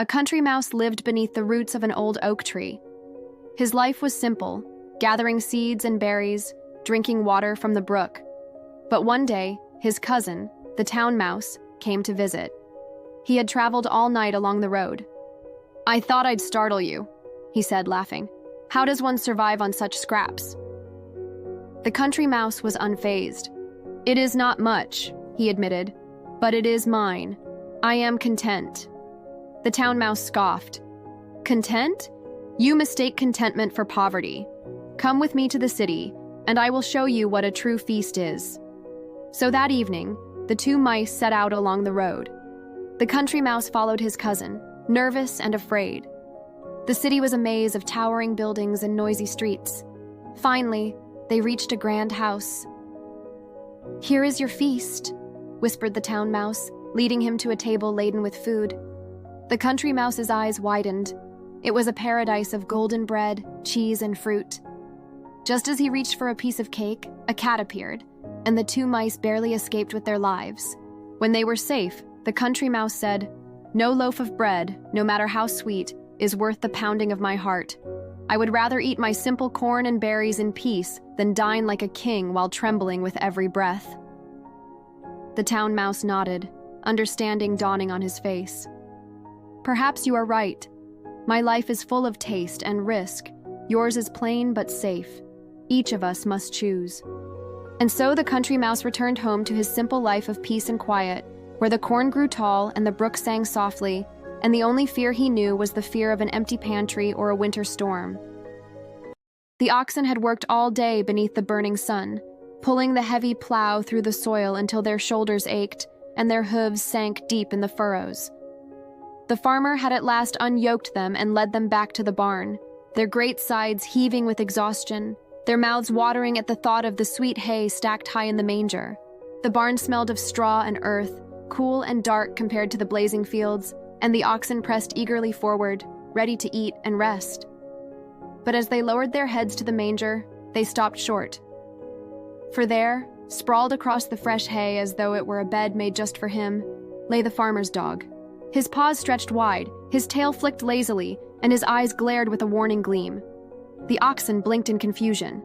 A country mouse lived beneath the roots of an old oak tree. His life was simple, gathering seeds and berries, drinking water from the brook. But one day, his cousin, the town mouse, came to visit. He had traveled all night along the road. "I thought I'd startle you," he said, laughing. "How does one survive on such scraps?" The country mouse was unfazed. "It is not much," he admitted, "but it is mine. I am content." The town mouse scoffed. "Content? You mistake contentment for poverty. Come with me to the city, and I will show you what a true feast is." So that evening, the two mice set out along the road. The country mouse followed his cousin, nervous and afraid. The city was a maze of towering buildings and noisy streets. Finally, they reached a grand house. "Here is your feast," whispered the town mouse, leading him to a table laden with food. The country mouse's eyes widened. It was a paradise of golden bread, cheese, and fruit. Just as he reached for a piece of cake, a cat appeared, and the two mice barely escaped with their lives. When they were safe, the country mouse said, "No loaf of bread, no matter how sweet, is worth the pounding of my heart. I would rather eat my simple corn and berries in peace than dine like a king while trembling with every breath." The town mouse nodded, understanding dawning on his face. "Perhaps you are right. My life is full of taste and risk. Yours is plain but safe. Each of us must choose." And so the country mouse returned home to his simple life of peace and quiet, where the corn grew tall and the brook sang softly, and the only fear he knew was the fear of an empty pantry or a winter storm. The oxen had worked all day beneath the burning sun, pulling the heavy plow through the soil until their shoulders ached and their hooves sank deep in the furrows. The farmer had at last unyoked them and led them back to the barn, their great sides heaving with exhaustion, their mouths watering at the thought of the sweet hay stacked high in the manger. The barn smelled of straw and earth, cool and dark compared to the blazing fields, and the oxen pressed eagerly forward, ready to eat and rest. But as they lowered their heads to the manger, they stopped short. For there, sprawled across the fresh hay as though it were a bed made just for him, lay the farmer's dog. His paws stretched wide, his tail flicked lazily, and his eyes glared with a warning gleam. The oxen blinked in confusion.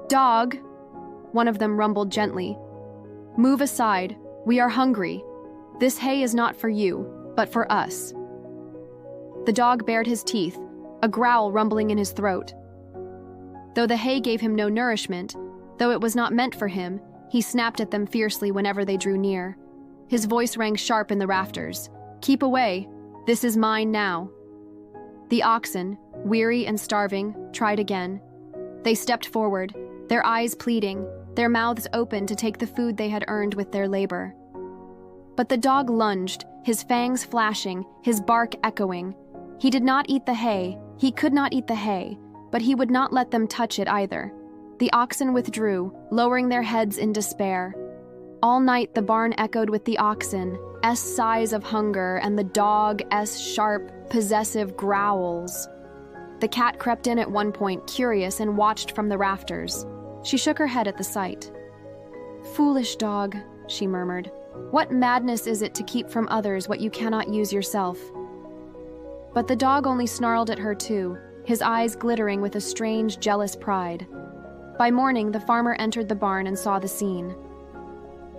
"Dog," one of them rumbled gently, "move aside. We are hungry. This hay is not for you, but for us." The dog bared his teeth, a growl rumbling in his throat. Though the hay gave him no nourishment, though it was not meant for him, he snapped at them fiercely whenever they drew near. His voice rang sharp in the rafters. "Keep away. This is mine now." The oxen, weary and starving, tried again. They stepped forward, their eyes pleading, their mouths open to take the food they had earned with their labor. But the dog lunged, his fangs flashing, his bark echoing. He did not eat the hay, he could not eat the hay, but he would not let them touch it either. The oxen withdrew, lowering their heads in despair. All night the barn echoed with the oxen's sighs of hunger and the dog's sharp, possessive growls. The cat crept in at one point, curious, and watched from the rafters. She shook her head at the sight. "Foolish dog," she murmured. "What madness is it to keep from others what you cannot use yourself?" But the dog only snarled at her too, his eyes glittering with a strange, jealous pride. By morning, the farmer entered the barn and saw the scene.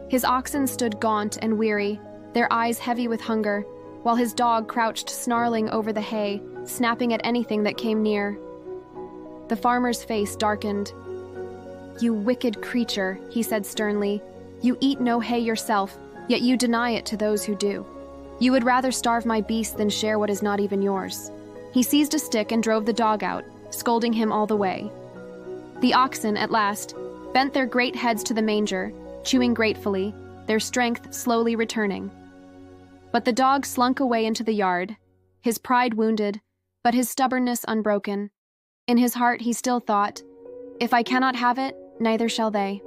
His oxen stood gaunt and weary, their eyes heavy with hunger, while his dog crouched snarling over the hay, snapping at anything that came near. The farmer's face darkened. "You wicked creature," he said sternly. "You eat no hay yourself, yet you deny it to those who do. You would rather starve my beasts than share what is not even yours." He seized a stick and drove the dog out, scolding him all the way. The oxen, at last, bent their great heads to the manger, chewing gratefully, their strength slowly returning. But the dog slunk away into the yard, his pride wounded, but his stubbornness unbroken. In his heart he still thought, "If I cannot have it, neither shall they."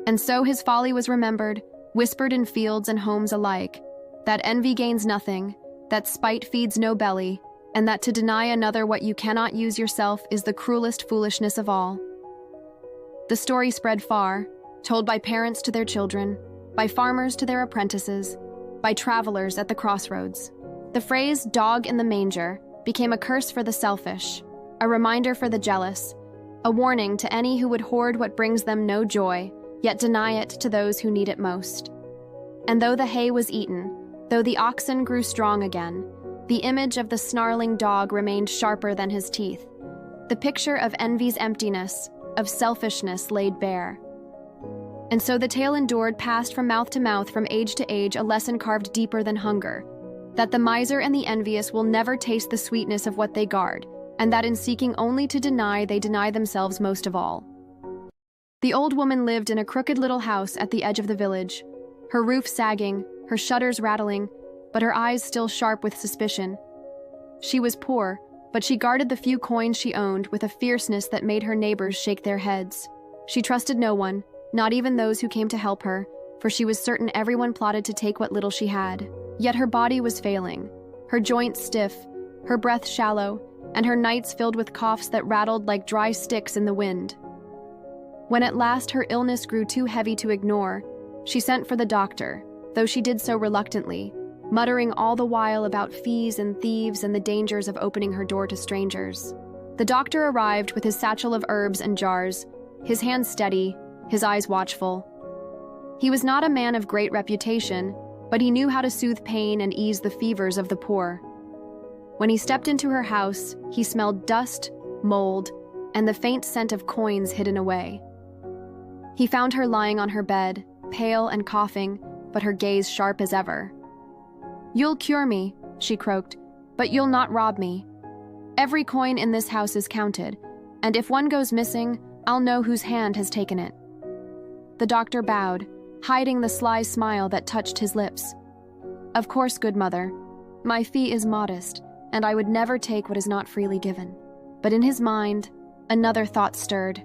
And so his folly was remembered, whispered in fields and homes alike, that envy gains nothing, that spite feeds no belly, and that to deny another what you cannot use yourself is the cruelest foolishness of all. The story spread far, told by parents to their children, by farmers to their apprentices, by travelers at the crossroads. The phrase "dog in the manger" became a curse for the selfish, a reminder for the jealous, a warning to any who would hoard what brings them no joy, yet deny it to those who need it most. And though the hay was eaten, though the oxen grew strong again, the image of the snarling dog remained sharper than his teeth. The picture of envy's emptiness, of selfishness laid bare. And so the tale endured, passed from mouth to mouth, from age to age, a lesson carved deeper than hunger, that the miser and the envious will never taste the sweetness of what they guard, and that in seeking only to deny, they deny themselves most of all. The old woman lived in a crooked little house at the edge of the village, her roof sagging, her shutters rattling, but her eyes still sharp with suspicion. She was poor, but she guarded the few coins she owned with a fierceness that made her neighbors shake their heads. She trusted no one, not even those who came to help her, for she was certain everyone plotted to take what little she had. Yet her body was failing, her joints stiff, her breath shallow, and her nights filled with coughs that rattled like dry sticks in the wind. When at last her illness grew too heavy to ignore, she sent for the doctor, though she did so reluctantly, muttering all the while about fees and thieves and the dangers of opening her door to strangers. The doctor arrived with his satchel of herbs and jars, his hands steady, his eyes watchful. He was not a man of great reputation, but he knew how to soothe pain and ease the fevers of the poor. When he stepped into her house, he smelled dust, mold, and the faint scent of coins hidden away. He found her lying on her bed, pale and coughing, but her gaze sharp as ever. "You'll cure me," she croaked, "but you'll not rob me. Every coin in this house is counted, and if one goes missing, I'll know whose hand has taken it." The doctor bowed, hiding the sly smile that touched his lips. "Of course, good mother. My fee is modest, and I would never take what is not freely given." But in his mind, another thought stirred.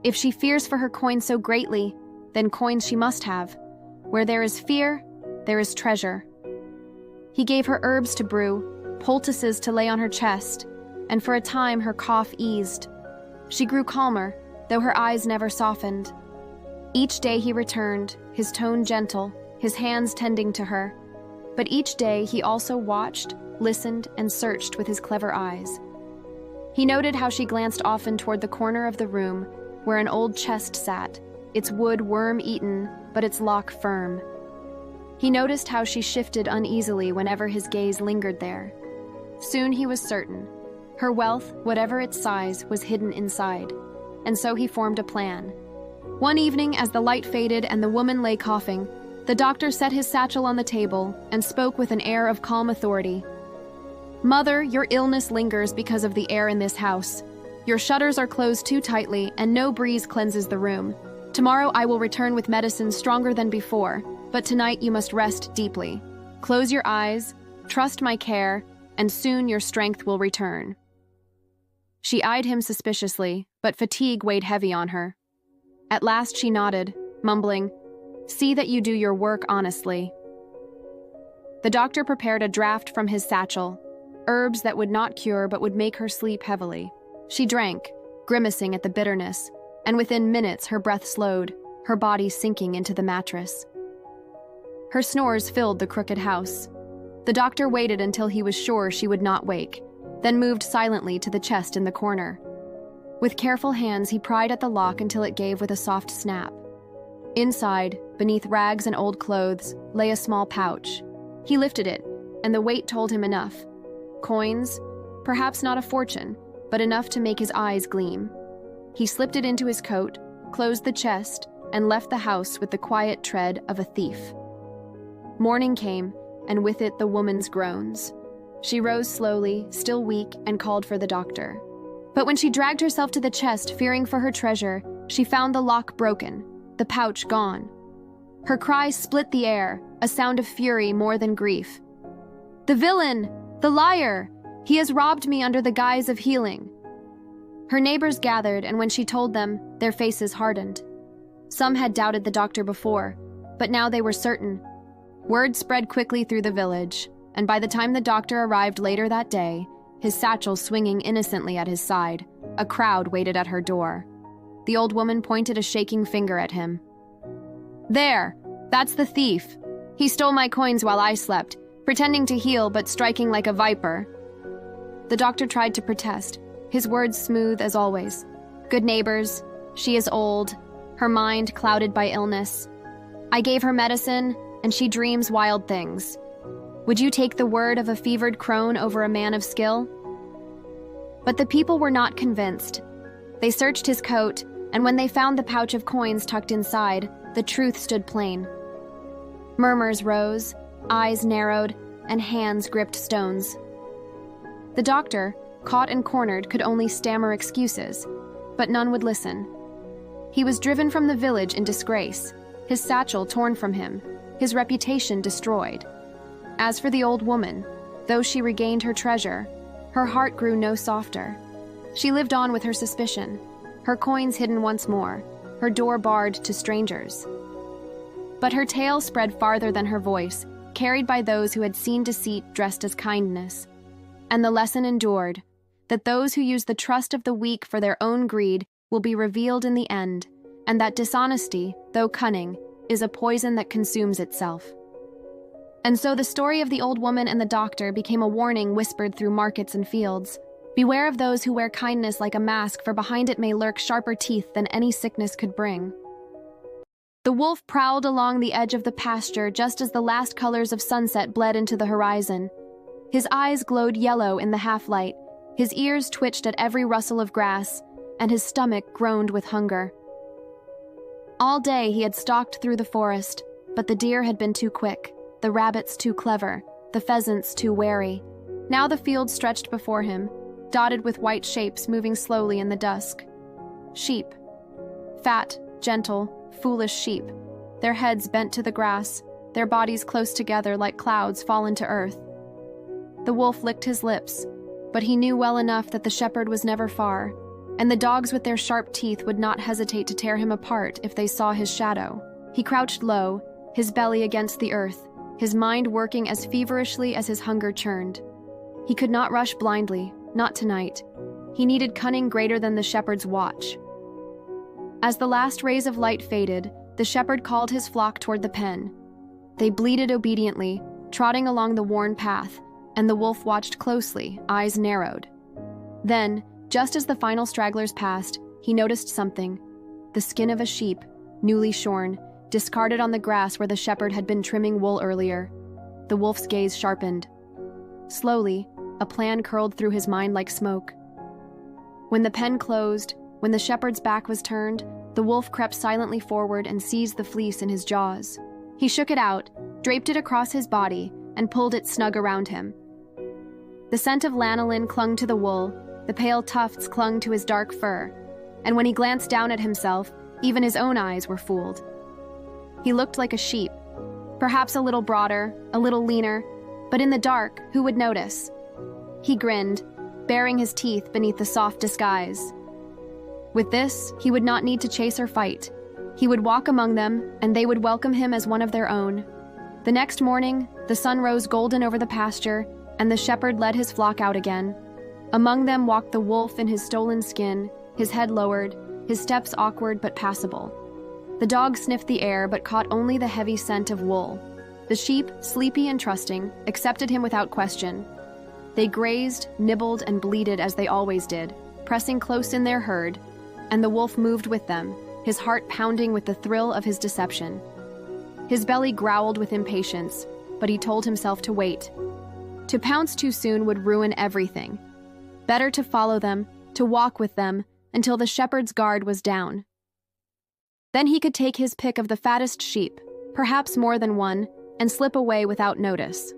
If she fears for her coin so greatly, then coins she must have. Where there is fear, there is treasure. He gave her herbs to brew, poultices to lay on her chest, and for a time her cough eased. She grew calmer, though her eyes never softened. Each day he returned, his tone gentle, his hands tending to her. But each day he also watched, listened, and searched with his clever eyes. He noted how she glanced often toward the corner of the room where an old chest sat, its wood worm-eaten, but its lock firm. He noticed how she shifted uneasily whenever his gaze lingered there. Soon he was certain. Her wealth, whatever its size, was hidden inside, and so he formed a plan. One evening, as the light faded and the woman lay coughing, the doctor set his satchel on the table and spoke with an air of calm authority. "Mother, your illness lingers because of the air in this house. Your shutters are closed too tightly, and no breeze cleanses the room. Tomorrow I will return with medicine stronger than before, but tonight you must rest deeply. Close your eyes, trust my care, and soon your strength will return." She eyed him suspiciously, but fatigue weighed heavy on her. At last she nodded, mumbling, "See that you do your work honestly." The doctor prepared a draught from his satchel, herbs that would not cure but would make her sleep heavily. She drank, grimacing at the bitterness, and within minutes her breath slowed, her body sinking into the mattress. Her snores filled the crooked house. The doctor waited until he was sure she would not wake, then moved silently to the chest in the corner. With careful hands, he pried at the lock until it gave with a soft snap. Inside, beneath rags and old clothes, lay a small pouch. He lifted it, and the weight told him enough. Coins, perhaps not a fortune, but enough to make his eyes gleam. He slipped it into his coat, closed the chest, and left the house with the quiet tread of a thief. Morning came, and with it the woman's groans. She rose slowly, still weak, and called for the doctor. But when she dragged herself to the chest, fearing for her treasure, she found the lock broken, the pouch gone. Her cry split the air, a sound of fury more than grief. "The villain! The liar! He has robbed me under the guise of healing." Her neighbors gathered, and when she told them, their faces hardened. Some had doubted the doctor before, but now they were certain. Word spread quickly through the village, and by the time the doctor arrived later that day, his satchel swinging innocently at his side, a crowd waited at her door. The old woman pointed a shaking finger at him. "There! That's the thief! He stole my coins while I slept. pretending to heal but striking like a viper. The doctor tried to protest, his words smooth as always. Good neighbors, she is old, her mind clouded by illness. I gave her medicine, and she dreams wild things. Would you take the word of a fevered crone over a man of skill? But the people were not convinced. They searched his coat, and when they found the pouch of coins tucked inside, the truth stood plain. Murmurs rose, eyes narrowed, and hands gripped stones. The doctor, caught and cornered, could only stammer excuses, but none would listen. He was driven from the village in disgrace, his satchel torn from him, his reputation destroyed. As for the old woman, though she regained her treasure, her heart grew no softer. She lived on with her suspicion, her coins hidden once more, her door barred to strangers. But her tale spread farther than her voice, carried by those who had seen deceit dressed as kindness. And the lesson endured, that those who use the trust of the weak for their own greed will be revealed in the end, and that dishonesty, though cunning, is a poison that consumes itself. And so the story of the old woman and the doctor became a warning whispered through markets and fields. Beware of those who wear kindness like a mask, for behind it may lurk sharper teeth than any sickness could bring. The wolf prowled along the edge of the pasture just as the last colors of sunset bled into the horizon. His eyes glowed yellow in the half-light, his ears twitched at every rustle of grass, and his stomach groaned with hunger. All day he had stalked through the forest, but the deer had been too quick, the rabbits too clever, the pheasants too wary. Now the field stretched before him, dotted with white shapes moving slowly in the dusk. Sheep. Fat, gentle, foolish sheep, their heads bent to the grass, their bodies close together like clouds fallen to earth. The wolf licked his lips, but he knew well enough that the shepherd was never far, and the dogs with their sharp teeth would not hesitate to tear him apart if they saw his shadow. He crouched low, his belly against the earth, his mind working as feverishly as his hunger churned. He could not rush blindly, not tonight. He needed cunning greater than the shepherd's watch. As the last rays of light faded, the shepherd called his flock toward the pen. They bleated obediently, trotting along the worn path, and the wolf watched closely, eyes narrowed. Then, just as the final stragglers passed, he noticed something. The skin of a sheep, newly shorn, discarded on the grass where the shepherd had been trimming wool earlier. The wolf's gaze sharpened. Slowly, a plan curled through his mind like smoke. When the pen closed, when the shepherd's back was turned, the wolf crept silently forward and seized the fleece in his jaws. He shook it out, draped it across his body, and pulled it snug around him. The scent of lanolin clung to the wool, the pale tufts clung to his dark fur, and when he glanced down at himself, even his own eyes were fooled. He looked like a sheep, perhaps a little broader, a little leaner, but in the dark, who would notice? He grinned, baring his teeth beneath the soft disguise. With this, he would not need to chase or fight. He would walk among them, and they would welcome him as one of their own. The next morning, the sun rose golden over the pasture, and the shepherd led his flock out again. Among them walked the wolf in his stolen skin, his head lowered, his steps awkward but passable. The dog sniffed the air but caught only the heavy scent of wool. The sheep, sleepy and trusting, accepted him without question. They grazed, nibbled, and bleated as they always did, pressing close in their herd, and the wolf moved with them, his heart pounding with the thrill of his deception. His belly growled with impatience, but he told himself to wait. To pounce too soon would ruin everything. Better to follow them, to walk with them, until the shepherd's guard was down. Then he could take his pick of the fattest sheep, perhaps more than one, and slip away without notice.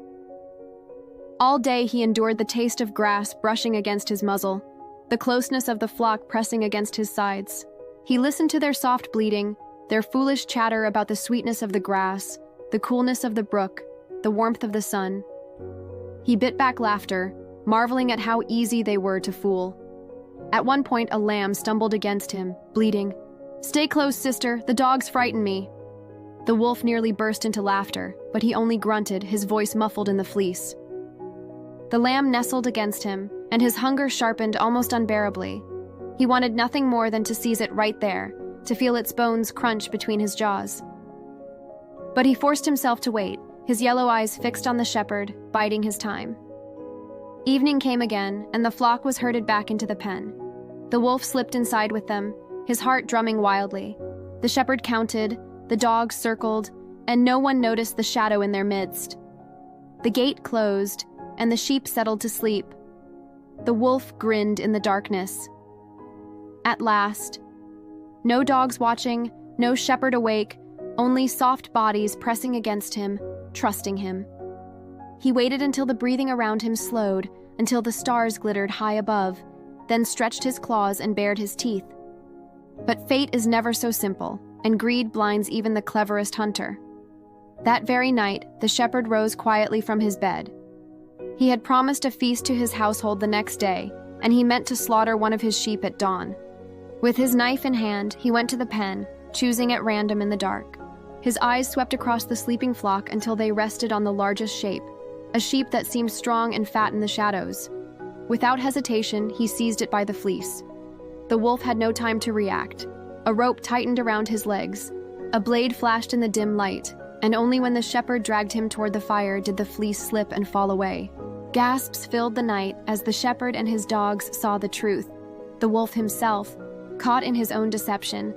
All day he endured the taste of grass brushing against his muzzle, the closeness of the flock pressing against his sides. He listened to their soft bleating, their foolish chatter about the sweetness of the grass, the coolness of the brook, the warmth of the sun. He bit back laughter, marveling at how easy they were to fool. At one point, a lamb stumbled against him, bleating, "Stay close, sister, the dogs frighten me." The wolf nearly burst into laughter, but he only grunted, his voice muffled in the fleece. The lamb nestled against him, and his hunger sharpened almost unbearably. He wanted nothing more than to seize it right there, to feel its bones crunch between his jaws. But he forced himself to wait, his yellow eyes fixed on the shepherd, biding his time. Evening came again, and the flock was herded back into the pen. The wolf slipped inside with them, his heart drumming wildly. The shepherd counted, the dogs circled, and no one noticed the shadow in their midst. The gate closed, and the sheep settled to sleep. The wolf grinned in the darkness. At last, no dogs watching, no shepherd awake, only soft bodies pressing against him, trusting him. He waited until the breathing around him slowed, until the stars glittered high above, then stretched his claws and bared his teeth. But fate is never so simple, and greed blinds even the cleverest hunter. That very night, the shepherd rose quietly from his bed. He had promised a feast to his household the next day, and he meant to slaughter one of his sheep at dawn. With his knife in hand, he went to the pen, choosing at random in the dark. His eyes swept across the sleeping flock until they rested on the largest shape, a sheep that seemed strong and fat in the shadows. Without hesitation, he seized it by the fleece. The wolf had no time to react. A rope tightened around his legs. A blade flashed in the dim light, and only when the shepherd dragged him toward the fire did the fleece slip and fall away. Gasps filled the night as the shepherd and his dogs saw the truth. The wolf himself, caught in his own deception,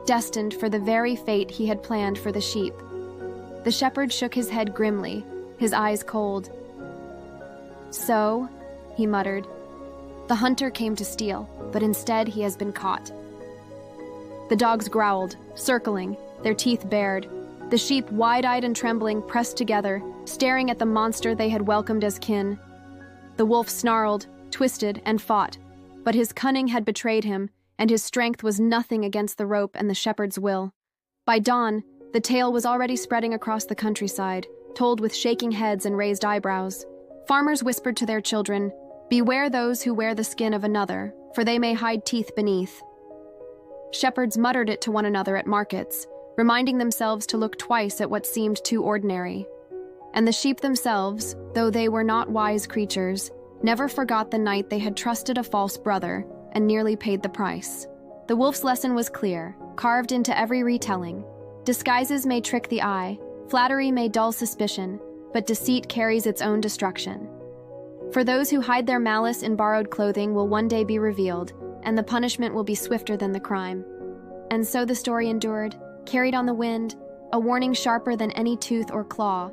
destined for the very fate he had planned for the sheep. The shepherd shook his head grimly, his eyes cold. "So," he muttered, "the hunter came to steal, but instead he has been caught." The dogs growled, circling, their teeth bared. The sheep, wide-eyed and trembling, pressed together, staring at the monster they had welcomed as kin. The wolf snarled, twisted, and fought, but his cunning had betrayed him, and his strength was nothing against the rope and the shepherd's will. By dawn, the tale was already spreading across the countryside, told with shaking heads and raised eyebrows. Farmers whispered to their children, "Beware those who wear the skin of another, for they may hide teeth beneath." Shepherds muttered it to one another at markets, reminding themselves to look twice at what seemed too ordinary. And the sheep themselves, though they were not wise creatures, never forgot the night they had trusted a false brother and nearly paid the price. The wolf's lesson was clear, carved into every retelling. Disguises may trick the eye, flattery may dull suspicion, but deceit carries its own destruction. For those who hide their malice in borrowed clothing will one day be revealed, and the punishment will be swifter than the crime. And so the story endured, carried on the wind, a warning sharper than any tooth or claw,